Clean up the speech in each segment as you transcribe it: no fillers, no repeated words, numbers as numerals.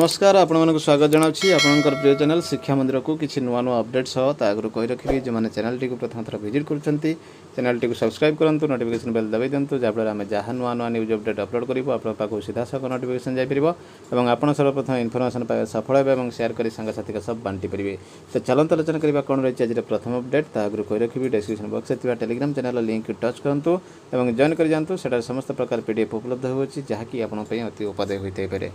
नमस्कार आपण मानक स्वागत जनावछि आपनकर प्रिय चैनल शिक्षा मंदिर को किछि नुआ नुआ अपडेट सह तागरु कहि रखिबि जे माने चैनल टी को प्रथम थर विजिट करछंती चैनल टी को सब्सक्राइब करंतु नोटिफिकेशन बेल दबाइ दंतु जाबळे आमे जहा नुआ नुआ न्यूज अपडेट अपलोड करिवो आपन पाखो सीधा सक नोटिफिकेशन जाय परिबो एवं आपण सर्वप्रथम इन्फॉर्मेशन पाए सफल हेबे एवं शेयर करी संग साथी का सब बांटी परिबे। तो चलंत आलोचना करिबा कोन रहि आज प्रथम अपडेट तागरु कहि रखिबि डिस्क्रिप्शन बॉक्स थिबा टेलीग्राम चैनल लिंक टच करंतु एवं जॉइन करि जानतु सेटा समस्त प्रकार पीडीएफ उपलब्ध होछि जहा कि आपन पई अति उपदेय होइतै पारे।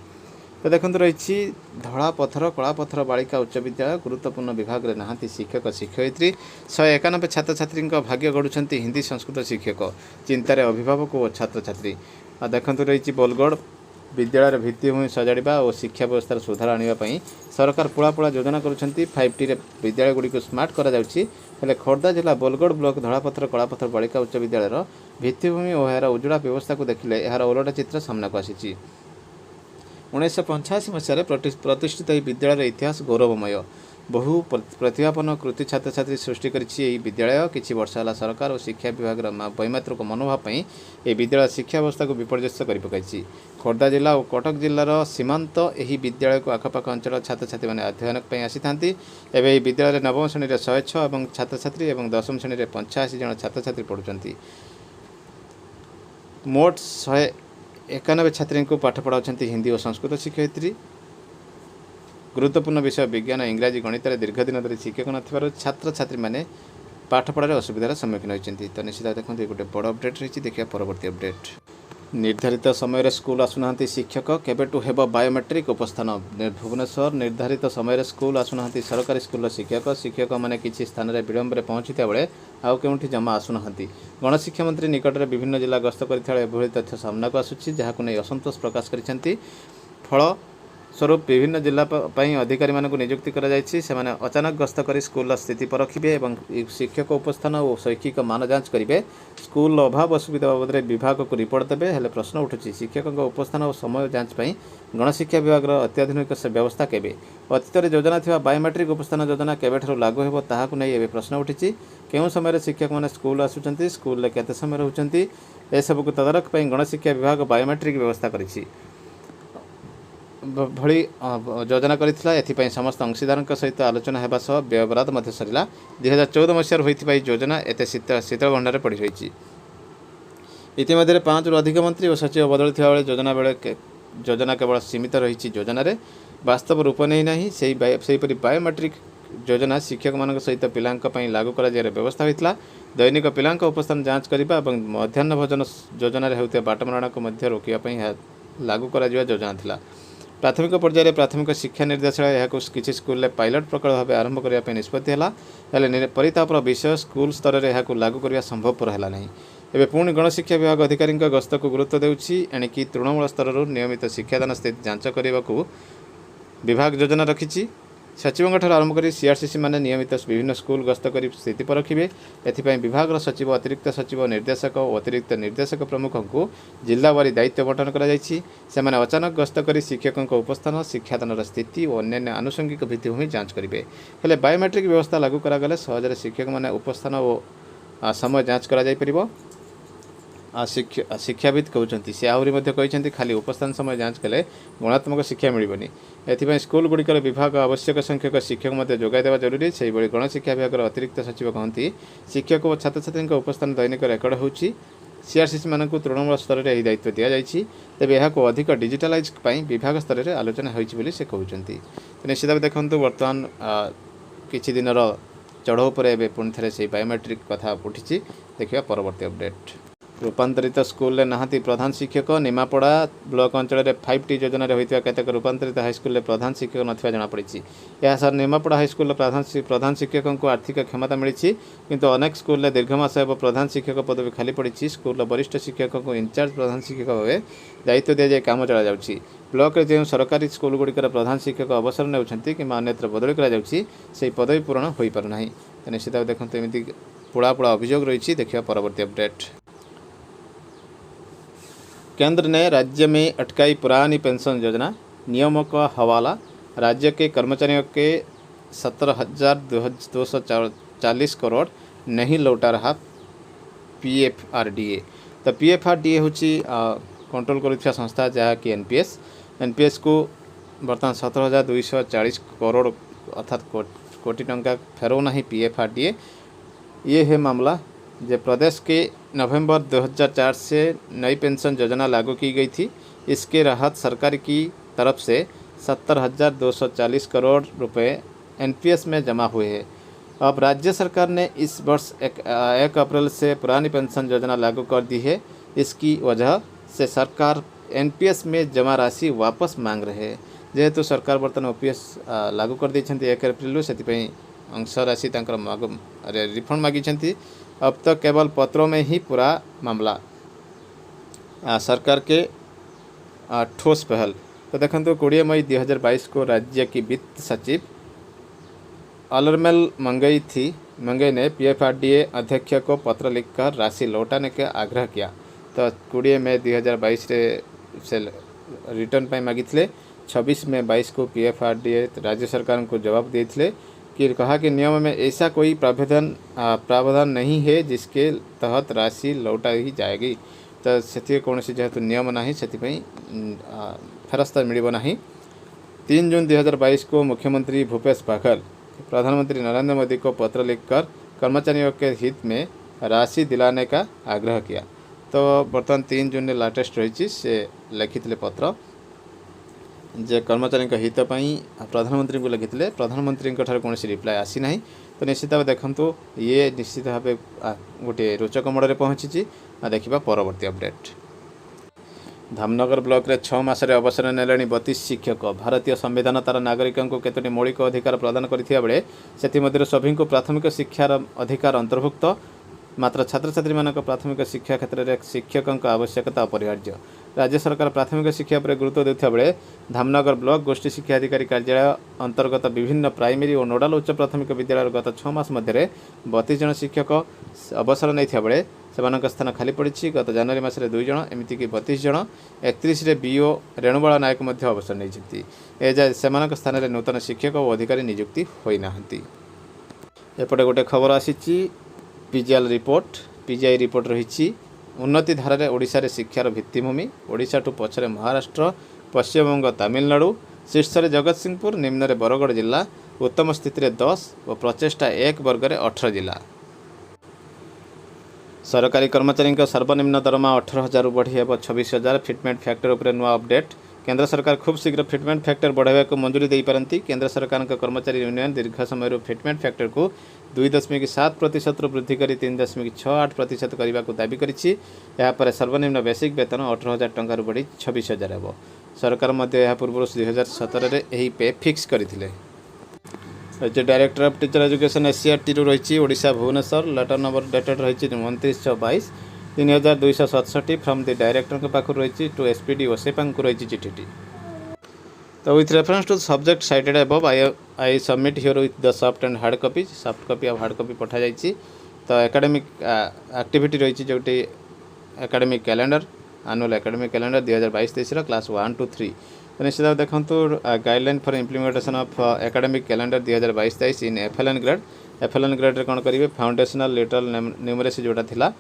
तो देखते रही धड़ा पथर कला पथर बालिका उच्च विद्यालय गुरुत्वपूर्ण विभाग में नहांती शिक्षक शिक्षयित्री 191 छात्र छात्री भाग्य गढ़ुंट हिंदी संस्कृत शिक्षक चिंतार अभिभावक और छात्र छात्री। देखते रही बोलगढ़ विद्यालय भित्तिभूमि सजाड़ा और शिक्षा व्यवस्था सुधार आने सरकार पुला पुला योजना कर 5T विद्यालयगुड़ी को स्मार्ट कर खोर्धा जिला बोलगढ़ ब्लॉक धड़ापथर कलापथर बालिका उच्च विद्यालय भित्तिभूमि और यार उज्जवला व्यवस्था को देखिले यार ओलटा चित्र सामना को आसी। 1985 मसीह प्रतिष्ठित यह विद्यालय इतिहास गौरवमय बहु प्रतिभापन कृति छात्र छात्री सृष्टि करिछि। विद्यालय किछि वर्ष है सरकार और शिक्षा विभाग वैमात्रिक मनोभाव यह विद्यालय शिक्षा व्यवस्था को विपर्यस्त कर पकाई। खोर्धा जिला और कटक जिलार सीमांत यह विद्यालय को आखपाख अंचल छात्र छात्री मैंने अध्ययन आसी था। एवं विद्यालय नवम श्रेणी 106 और छात्र छात्री और 10वीं श्रेणी 85 जन छात्र छात्री पढ़ुंट। मोट 191 छात्री को पाठ पढ़ाऊँ हिंदी और संस्कृत शिक्षयित्री। गुरुत्वपूर्ण विषय विज्ञान इंग्राजी गणित दीर्घ दिन धरी शिक्षक न छात्र छात्री मैंने पाठ पढ़ार असुविधार सम्मुखीन होती। तो निश्चित देखते गोटे बड़ अपडेट रही देखिए परवर्ती अपडेट। निर्धारित समय स्कूल आसुना शिक्षक केबेटू हेब बायोमेट्रिक उपस्थान। भुवनेश्वर निर्धारित समय स्कूल आसुना सरकारी स्कूल शिक्षक मैंने किसी स्थान में विलंब पहुंचता बेले आउ केउठी जमा आसुना। गणशिक्षा मंत्री निकट में विभिन्न जिला गस्त कर तथ्य सामना को आसुछि जहां नहीं असंतोष प्रकाश करिसेंती। फल स्वरूप विभिन्न जिला अधिकारी मानक नियुक्ति कर अचानक गस्त कर स्कूल स्थिति परखिबे और शिक्षक उपस्थान और शैक्षिक मान जांच करेंगे। स्कूल अभाव असुविधा बाबद विभाग को रिपोर्ट देवे हेले प्रश्न उठुछि शिक्षक उपस्थान और समय जांच पर गणशिक्षा विभाग अत्याधुनिक व्यवस्था केबे अतीत योजना थिबा बायोमेट्रिक उपस्थान योजना केबेठारु लागू हेबो ताहाकु नै एबे प्रश्न उठिछि। केउं समय शिक्षक माने स्कूल आसुचंती स्कूल केते समय रहुचंती एसबुक तदारख पर गणशिक्षा विभाग बायोमेट्रिक व्यवस्था करिछि भली योजना करथिला। एथिपई समस्त अंशीदार सहित आलोचना हेबा सह व्यवराध मध्य सरिला। 2014 मसीह होइथिबा योजना एते शीतल भंडार पड़ी रही। इतिमध्य 5 रु अधिक मंत्री और सचिव बदलुवा बेले योजना केवल सीमित रही योजन वास्तव रूप नहीं ना सेहीपरि बायोमेट्रिक योजना शिक्षक मान सहित पिलांई लागू कर व्यवस्था होता। दैनिक पिलांक उपस्थान जांच करने और मध्याह्न भोजन योजन होता बाटमारणा को रोकने लागू कर योजना था। प्राथमिक पर्यायर प्राथमिक शिक्षा निर्देशालय किसी स्कूल पायलट प्रकल्प भाव आरंभ करने निष्पत्ति है। परितापर विषय स्कूल स्तर में लागू करने संभवपर है ना। एवं पुणी गणशिक्षा विभाग अधिकारी गस्त को गुरुत्व देउछि एणिकी तृणमूल स्तर नियमित शिक्षादान स्थिति जांच करने को विभाग योजना रखी। सचिवों आरंभ कर सीआरसीसी माने नियमित विभिन्न स्कूल गस्त कर स्थिति परखिबे। एथिपाई विभाग सचिव अतिरिक्त सचिव निर्देशक और अतिरिक्त निर्देशक प्रमुख को जिलावारी दायित्व बंटन कर अचानक गस्त कर शिक्षकों उपस्थान शिक्षादान स्थिति और अन्य आनुषंगिक भित्तिभूमि जांच करेंगे। हेले बायोमेट्रिक व्यवस्था लागू करागले सहजरे शिक्षक मैंने उपस्थान और समय जांच कर शिक्षाविद कहते से आहरी खाली उपस्थान समय जांच कले गुणात्मक शिक्षा मिलबनी। एथिपाई स्कूल गुड़िकर विभाग आवश्यक संख्यक शिक्षक जोगाइदेवा जरूरी। से गणशिक्षा विभाग अतिरिक्त सचिव कहती शिक्षक और छात्र छात्री उपस्थान दैनिक रेकर्ड होची। सीआरसीसी मान तृणमूल स्तर में यह दायित्व दि जाइए तेज यह अधिक डिजिटालाइज विभाग स्तर में आलोचना होती से कहते। निश्चित भाव देखूँ बर्तमान किछि दिनर चढ़ऊ पर पुणी थे से बायोमेट्रिक कथा उठी। देखिए परवर्ती अपडेट। रूपांतरित स्कूल नहांती प्रधान शिक्षक। निमापड़ा ब्लॉक अंचल में 5T योजन होता केतेक रूपांतरित हाईस्कल प्रधान शिक्षक ना जमापड़ी। यह सर निमापड़ा हाईस्कल प्रधान शिक्षकों को आर्थिक क्षमता मिली किंतु अनेक स्कूल दीर्घमास एवं प्रधान शिक्षक पदवी खाली पड़ी। स्कूल वरिष्ठ शिक्षकों को इंचार्ज प्रधान शिक्षक भाव दायित्व दि जाए काम चला जाउछि। ब्लॉक जो सरकारी स्कूल गुड़िकर प्रधान शिक्षक अवसर नेउछंती कि अन्यत्र बदली कर पदवी पूरण हो पारना। निश्चित भाव देखते एमती पुड़ा पुड़ा अभियोग रही। देखिए परवर्ती अपडेट। केंद्र ने राज्य में अटकाई पुरानी पेंशन योजना नियमों का हवाला। राज्य के कर्मचारियों के 17,240 करोड़ नहीं लौटा रहा PFRDA। तो PFRDA हूँ कंट्रोल कर संस्था जहाँकि एनपीएस को बर्तमान 17,240 करोड़ अर्थात कोटी टंका फेरौ नहीं PFRDA। ये है मामला। जो प्रदेश के नवंबर 2004 से नई पेंशन योजना लागू की गई थी। इसके राहत सरकार की तरफ से 70,240 करोड़ रुपए NPS में जमा हुए हैं। अब राज्य सरकार ने इस वर्ष 1 अप्रैल से पुरानी पेंशन योजना लागू कर दी है। इसकी वजह से सरकार NPS में जमा राशि वापस मांग रहे हैं। जेहेतु सरकार बर्तमान OPS लागू कर देछंती 1 अप्रैल से अंश राशि रिफंड मागी। अब तक केवल पत्रों में ही पूरा मामला सरकार के ठोस पहल। तो देखो 20 मई 2022 को राज्य की वित्त सचिव अलरमेल मंगई ने PFRDA अध्यक्ष को पत्र लिखकर राशि लौटाने का आग्रह किया। तो 20 मई 2022 से रिटर्न पर मागी। 26 मई 22 को PFRDA राज्य सरकार को जवाब देते कि कहा कि नियम में ऐसा कोई प्रावधान नहीं है जिसके तहत राशि लौटा ही जाएगी। तो से कौन जेहेतु नियम ना से फेरस्त मिल ना। 3 जून 2022 को मुख्यमंत्री भूपेश बघेल प्रधानमंत्री नरेंद्र मोदी को पत्र लिखकर कर्मचारियों के हित में राशि दिलाने का आग्रह किया। तो बर्तमान 3 जून लाटेस्ट रही से लिखिले पत्र जे कर्मचारी हित प्रधानमंत्री को लिखिले। प्रधानमंत्री कौन रिप्लाय आसी ना। तो निश्चित भाव देखु ये निश्चित भाव गोटे रोचक मोड़ में पहुँची। देखा परवर्ती अपडेट। धामनगर ब्लॉक रे 6 मास अवसर नेले 32 शिक्षक। भारतीय संविधान तार नागरिकों को केतोटी मौलिक अधिकार प्रदान करथिया बेले सेथिमध्यरु सभी को प्राथमिक शिक्षार अधिकार अंतर्भुक्त। मात्र छात्र छात्री मानक प्राथमिक शिक्षा क्षेत्र में शिक्षकों आवश्यकता अपरिहार्य। राज्य सरकार प्राथमिक शिक्षा पर गुरुत्व देता बेले धामनगर ब्लॉक गोष्ठी शिक्षा अधिकारी कार्यालय अंतर्गत विभिन्न प्राइमरी और नोडाल उच्च प्राथमिक विद्यालय गत 6 मास मध्य 32 जन शिक्षक अवसर नहीं बेले से स्थान खाली पड़ी। गत जनवरी मासरे 2 जन एमतीक 32 जन 31 BO रेणुबाला नायक अवसर नहीं। एजाए से स्थान में नूतन शिक्षक और अधिकारी नियुक्ति होना। एपटे गोटे खबर आसी PGI रिपोर्ट रही। उन्नति धारा रे ओडिशा रे शिक्षार भित्तिभूमि। ओडिशा ठू पछरे महाराष्ट्र, पश्चिमबंग, तमिलनाडु, शीर्ष रे जगतसिंहपुर, निम्न रे बरगढ़ जिला, उत्तम स्थिति रे 10 और प्रचेष्टा 1 वर्ग रे 18 जिला। सरकारी कर्मचारी सर्वनिम्न दरमा 18,000 बढ़ी हेब 26,000। फिटमेंट फैक्टर उपर नुआ अपडेट। केंद्र सरकार खूब शीघ्र फिटमेंट फैक्टर बढ़ावा को मंजूरी दे पारती। केंद्र सरकार कर्मचारी यूनियन दीर्घ समय फिटमेंट फैक्टर को 2.7% वृद्धि कर 3.68% करने को दाबी कर सर्वनिम्न बेसिक वेतन 18,000 टंका बढ़ी 26,000 हेब। सरकार पूर्व 2017 में यही पे फिक्स करते। Director of teacher education SCRT रही Odisha Bhubaneswar. Letter number dated रही 29/22 3267 फ्रॉम द डायरेक्टर के पाखु रही टू SPD ओसेपांग को रही चिठी। तो with reference to subject cited above I submit here with the soft and hard copy. Soft copy और हार्ड कॉपी पठा जाइए। तो एकेडमिक एक्टिविटी रही जोटी academic calendar annual academic calendar 2022-23 class 1 to 3। तो निश्चित भाव देखूँ guideline for implementation of academic calendar 2022-23 in FLN grade. FLN grade कौन करेंगे फाउंडेशनल लिटरल न्यूमरेसी जोटा थिला।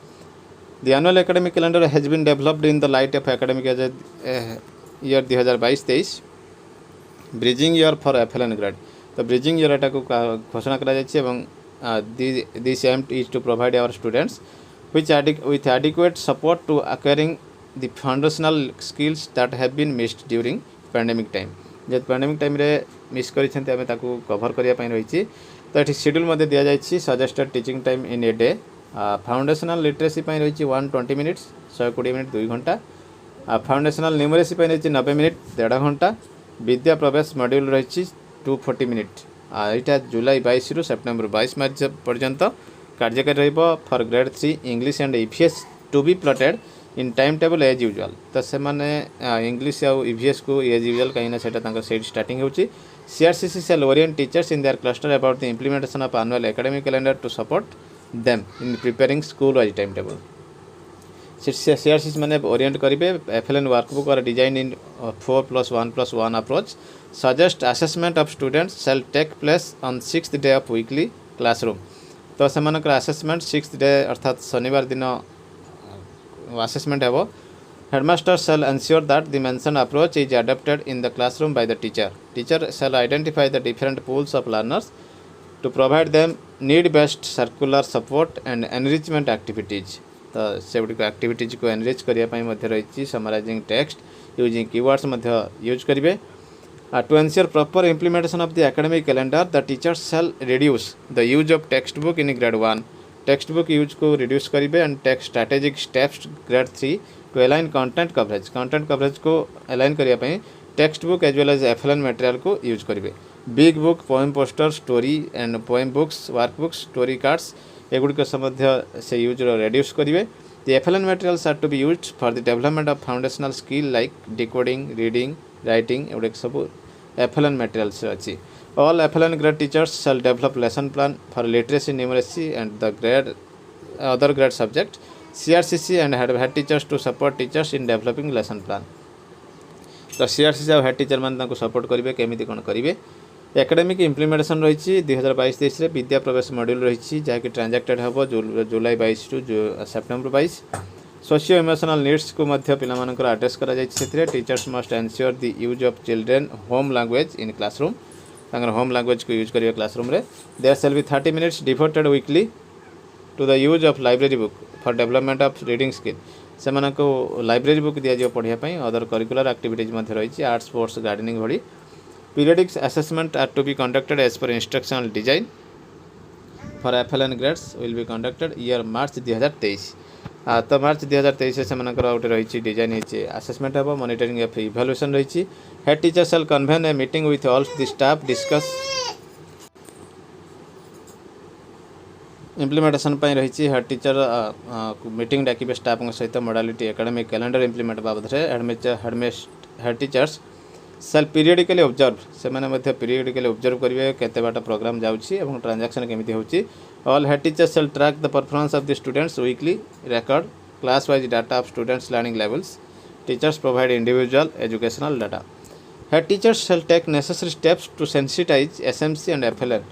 The annual academic calendar has been developed in the light of academic year 2022-23 bridging year for FLN grade. तो bridging year एटा को घोषणा करा जायछि एवं this aim is to provide our students with adequate support to acquiring the foundational skills that have been missed during pandemic time। J pandemic time रे miss करिसेंते आमे ताकू कवर करिया पई रहिछि। तो एठी शेड्यूल मध्ये दिया जायछि suggested teaching time in a day. Foundational literacy पई रहिछि 120 मिनिट्स 120 मिनिट 2 घंटा। फाउंडेशनल न्यूमरेसी पई रहिछि 90 मिनिट 1.5 घंटा। विद्या प्रवेश मॉड्यूल रहिछि 240 मिनिट। एटा जुलाई 22 रु सेप्टेम्बर 22 मार्च पर्यंत कार्यकारी रहिबो for grade 3 English and EVS to be plotted in time table as usual. तो से माने इंग्लिश आउ EVS को एज यूजुअल कहीं सेटा तांकर सेट स्टार्टिंग होची। CRCC shall orient teachers in their cluster about the implementation of annual academic calendar to support them in preparing school wise timetable। CRCC माने ओरिएंट करिवे FLN वर्कबुक और design in 4+1+1 approach. Suggest assessment of students shall take place on 6th day of weekly classroom। तो सेमानकर assessment 6th day अर्थात शनिवार दिन assessment हेबो। Headmaster shall ensure that the mentioned approach is adopted in the classroom by the teacher. Teacher shall identify the different pools of learners to provide them need-based circular support and enrichment activities. तो से Gudi activities को enrich करने रही summarising text using keywords use करेंगे. To ensure proper implementation of the academic calendar, the teachers shall reduce the use of textbook in grade 1. Textbook use को reduce करेंगे and take strategic steps grade 3 to align content coverage. Content coverage को align करने पे textbook as well as FLN material को use करेंगे. Big book, poem poster, story and poem books, workbooks, story cards एगुड़िक से use reduce करेंगे. The FLN materials are to be used for the development of foundational skill like decoding, reading, writing एगुड़िक सब FLN materials अच्छी. All FLN grade teachers shall develop lesson plan for literacy, numeracy and the grade other grade subject. CRCC and head teachers to support teachers in developing lesson plan. तो CRCC और head teacher मान तांको support करेंगे केमिति कौन करेंगे. Academic implementation रही 2022-23 रे विद्या प्रवेश मॉड्यूल रही जहाँकि ट्रांजैक्टेड हम July 22 to September 22. Socio emotional needs को मध्य पिलामानकर आड्रेस करा जायछि. Teachers must ensure the use of children home language in classroom. तांकर होम लैंग्वेज को यूज करिवे क्लासरूम रे. There shall be 30 minutes devoted weekly to the use of library book for development of reading skill. से library book दिया जाव पढ़िया पई. Other curricular activities मध्य रही आर्ट स्पोर्ट्स गार्डनिंग भली. Periodic assessment are to be conducted as per instructional design for FLN grades will be conducted year March 2023. तो मार्च 2023 से गोटे रही डिजाइन असेसमेंट हम मॉनिटरिंग एफ इवैल्यूएशन रही. Head teacher shall convene a meeting with all the staff discuss implementation रही. Head teacher meeting डाकिबे staff सहित मोडालिटी एकेडमिक कैलेंडर इम्प्लीमेंट बाबद head teachers shall periodically observe से मैंने पीरियडिकली ऑब्जर्व करेंगे केते बाट प्रोग्राम जाउछि एवं ट्रांजैक्शन केमिति होछि. All head teachers shall track the performance of the students weekly record class wise data of students learning levels. Teachers provide individual educational data. Head teachers shall take necessary steps to sensitise SMC and FLN.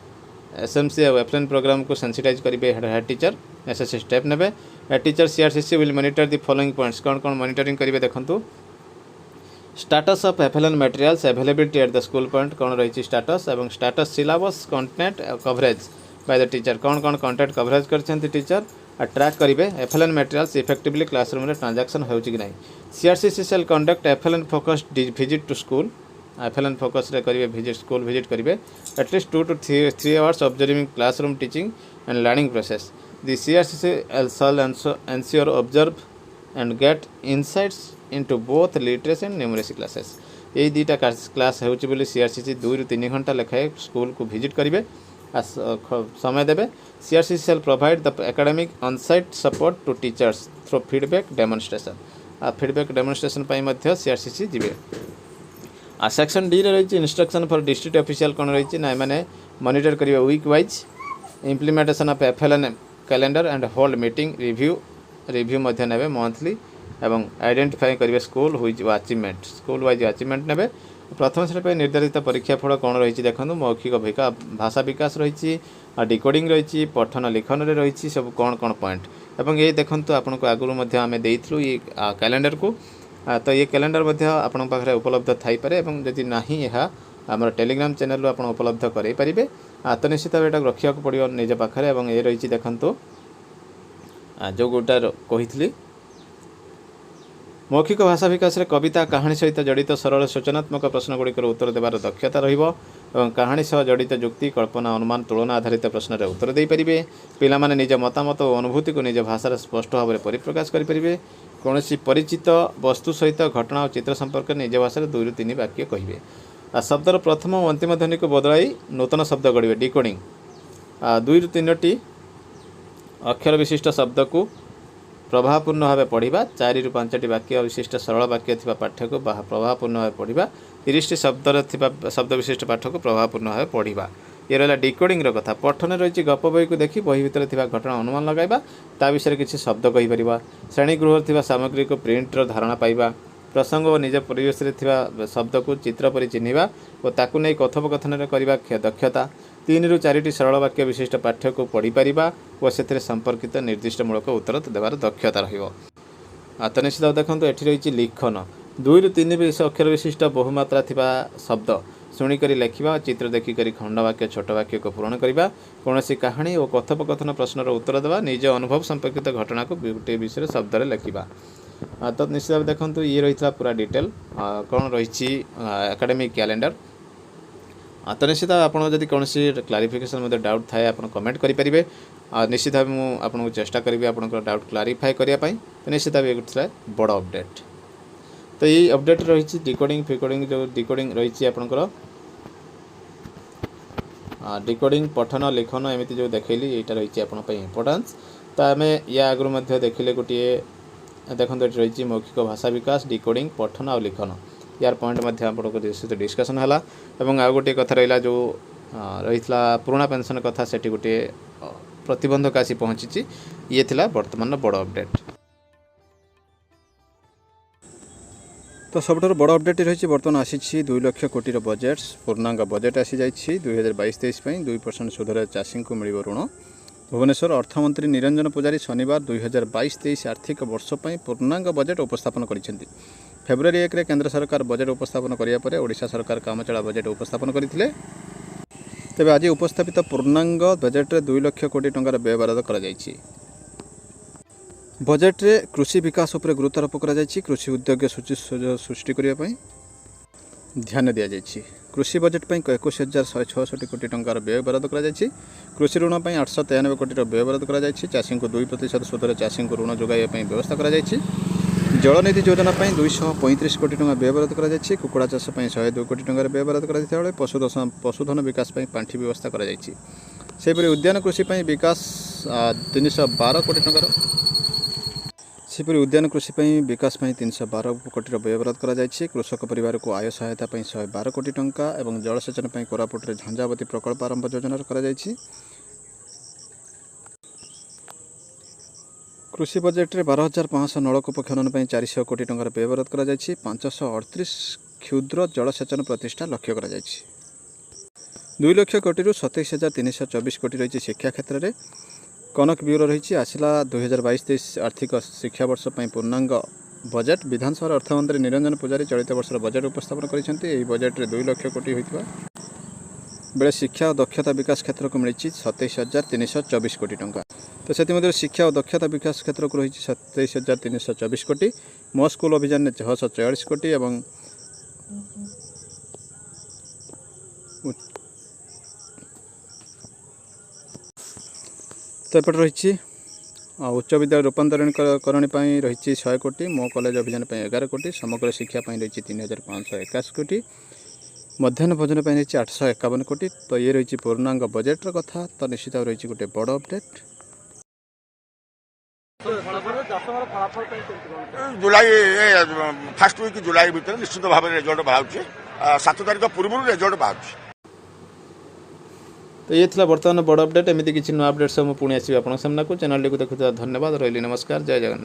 SMC और FLN programme को sensitise करेंगे head teacher necessary step नेबे. Head teacher CRCC will monitor the following points. कौन कौन monitoring करेंगे देखंतु. Status of FLN materials availability at the school point कौन रही स्टाटस एवं status syllabus content coverage by the teacher. कौन कौन कंटेंट कवरेज करछन्ति टीचर आ ट्रैक करेंगे. FLN मटेरियल्स इफेक्टिवली क्लासरूम रे ट्रांजैक्शन होउछि कि नहीं. CRCC cell conduct FLN focused visit to school. FLN focus रे करेंगे विजिट स्कूल विजिट करेंगे at least 2 to 3 hours observing classroom teaching and learning process. The CRCC shall ensure observe and get insights into both literacy and numeracy classes. ये दुटा class होउछि बोली CRCC 2 ରୁ 3 घंटा लेखाए school को visit करेंगे समय देवे. CRCC shall provide the academic on-site support to teachers through feedback demonstration. Feedback demonstration CRCC जीवे. सेक्शन डी रही इंस्ट्रक्शन फॉर डिस्ट्रिक्ट ऑफिशियल कौन रही ना मैंने मॉनिटर करेंगे week wise implementation of FLN calendar and hold meeting review ने monthly एवं identify करेंगे स्कूल वाइज अचिवमेंट ने. प्रथम श्रेणी निर्धारित परीक्षा फल कौन रही देखो. मौखिक भाषा विकास रही डिकोडिंग रही पठन लिखन रही सब कौन कौन पॉइंट एवं ये देखो आपन को आगुरी आम देलु ये कैलेंडर को. तो ये कैलेंडर आपण पाखे उपलब्ध थाई पारे एवं जदि नाही यह आम टेलीग्राम चैनल आप उपलब्ध कराई पारे. तो निश्चित भाव ये रखा पड़ो निज पाखे. एवं ये रही देखो जो गोटा कही मौखिक भाषा विकास रे कविता कहानी सहित जड़ित सरल सूचनात्मक प्रश्नगुड़िकर उत्तर देवार दक्षता रहिबो एवं कहानी सह जड़ित जुक्ति कल्पना अनुमान तुलना आधारित प्रश्न रे उत्तर दे पारिबे. पिलामाने निज मतामत और अनुभूति को निज भाषा स्पष्ट भाव में परिप्रकाश करें. कौन परिचित वस्तु सहित घटना और चित्र संपर्क निज भाषा 2 ରୁ 3 वाक्य कहे. शब्दर प्रथम और अंतिम ध्वनि को बदलाई नूतन शब्द गढ़े. डिकोडिंग 2 ରୁ 3ଟି अक्षर विशिष्ट शब्द को प्रभावपूर्ण भाव पढ़ा. 4 ରୁ 5ଟି वाक्य विशिष्ट सरल वाक्य थी पाठ्य को प्रभावपूर्ण भाव पढ़ा. 30ଟି शब्द विशिष्ट पाठ को प्रभावपूर्ण भाव पढ़ा. ये रहा डिकोडिंग कथा. पठन रही गप बही को देखी बही भितर थी घटना अनुमान लगाइबा ता विषय किसी शब्द कहीपर. श्रेणीगृह थी सामग्री को प्रिंटर धारणा पाइबा. प्रसंग और निज परिवेश में शब्द को चित्र पर चिन्हवा और ताकू नहीं कथोपकथन करने दक्षता. 3 ରୁ 4ଟି सरल वाक्य विशिष्ट पाठ्य को पढ़ी पारिबा और से संपर्कित निर्दिष्टमूलक उत्तर देवार दक्षता रहिबो. तो निश्चित भाव देखो ये रही लिखन 2 ରୁ 3 अक्षर विशिष्ट बहुमात्रा थिबा शब्द शुणिक लिखा चित्र देखिक खंडवाक्य छोट वाक्य को पूरण करवा कौन कहानी और कथोपकथन प्रश्नर उत्तर देवा निज अनुभव संपर्कित घटना को गोटे विषय शब्द लिखा। तो निश्चित भाव देखो ये रही पूरा डिटेल कौन रही एकेडमिक कैलेंडर। तो निश्चित आपड़ जब कौन क्लारिफिकेशन मत डाउट थाए आप कमेंट करेंगे निश्चित भाव मुझे चेष्टा करी आप डाउट क्लारिफाई करने। तो निश्चित भाव ये बड़ अपडेट। तो ये अपडेट रही डिकोडिंग फिकोडिंग जो डिकोडिंग रही आपंकर डिकोडिंग पठन लिखन एमती जो देखली यहाँ रही इम्पोर्टान्स। तो आम या आगु देखिले गोटे देखो रही मौखिक भाषा विकास डिकोडिंग पठन और लिखन यार पॉइंट आपको डिस्कसन है। आ गोटे कथा रहा जो रही पुराणा पेंशन कथा से गोटे प्रतिबंधक आसी पहुँची ये थिला वर्तमान बड़ अपडेट। तो सबुठ बड़ अपडेट रही बर्तमान आसी 2 लाख कोटी बजेट पूर्णांग बजेट आसी जाइए 2022-23 2% सुधर चाषी को मिल ऋण। भुवनेश्वर अर्थमंत्री निरंजन पुजारी शनिवार 2022-23 आर्थिक वर्ष पर पूर्णांग बजेट उपस्थापन करिसेंति। फेब्रुआरी 1 रे केंद्र सरकार बजेट उपस्थापन करिया परे ओडिशा सरकार कामचला बजेट उपस्थापन करथिले। तेबे आज उपस्थापित पूर्णांग बजेट रे 2 लाख कोटी टंकार व्यय बराद करा जाइछि। बजेट रे कृषि विकास उपर गुरुत्वारोप करा जाइछि। कृषि उद्योग सृष्टि करिया पई ध्यान दिया जाइछि। कृषि बजेट पर 21,166 कोटी टंकार व्यय बराद करा जाइछि। कृषि ऋण पर 893 कोटी व्यय बराद करा जाइछि। चाषी को 2% सुधर चाषी को ऋण जोगाइया पई व्यवस्था करा जाइछि। जलनिधि योजना पर 235 कोटी टंका व्यय बराद करा जाइछि। कुकुड़ा चाष पर 102 कोटी टंकार व्यय बराद करा जाइथिबा बेले पशुधन विकास पर पांठि व्यवस्था करा जाइछि। सेपरि उद्यान कृषि पर विकास 312 कोटी टंकार सेपरि उद्यान कृषि विकास 312 कोटी व्यय बराद करा जाइछि। कृषक परिवार को आय सहायता 112 कोटी टंका एवं जलसेचन पर कोरापुट रे झंझावती प्रकल्प आरंभ योजना करा जाइछि। कृषि बजेट रे 12,500 नलकूप खनन 400 कोटी टंकार व्यय बराद करा जाइछि। 538 क्षुद्र जलसेचन प्रतिष्ठा लक्ष्य करा जाइछि। 2 लाख कोटी 27,324 कोटी रही शिक्षा क्षेत्र में। कनक ब्यूरो रही आसला 2022-23 आर्थिक शिक्षा वर्ष पर पूर्णांग बजेट। विधानसभा अर्थमंत्री निरंजन पुजारी चलित वर्षर बजेट उपस्थापन करिसेंति। बजेट रे 2 लाख कोटी होइतिबा बेले शिक्षा और दक्षता विकास क्षेत्र को मिली 27,324 कोटी टंका। तो से शिक्षा और दक्षता विकास क्षेत्र को रही 27,324 कोटी। मो स्कूल अभियान में 644 कोटी एवं तो एपट रही उच्च विद्यालय रूपांतरणकरण रही 100 कोटी। मो कॉलेज अभियान 11 कोटी। समग्र शिक्षा रही 3,581 कोटी। मध्याह्न भोजन रही 851 कोटी। तो ये रही पूर्णांग बजेट्र कथा। तो निश्चित रही गोटे बड़ अपडेट। जुलाई फास्ट वीक जुलाई भितर निश्चित भाव रिजल्ट बाहर 7 तारीख पूर्व रिजल्ट बाहर। तो ये था बर्तमान बड़ अपडेट। एमती किसी नुआ अपडेट सब पुणी आसो आप सामना को चैनल को देखुवा धन्यवाद। रही नमस्कार। जय जगन्नाथ।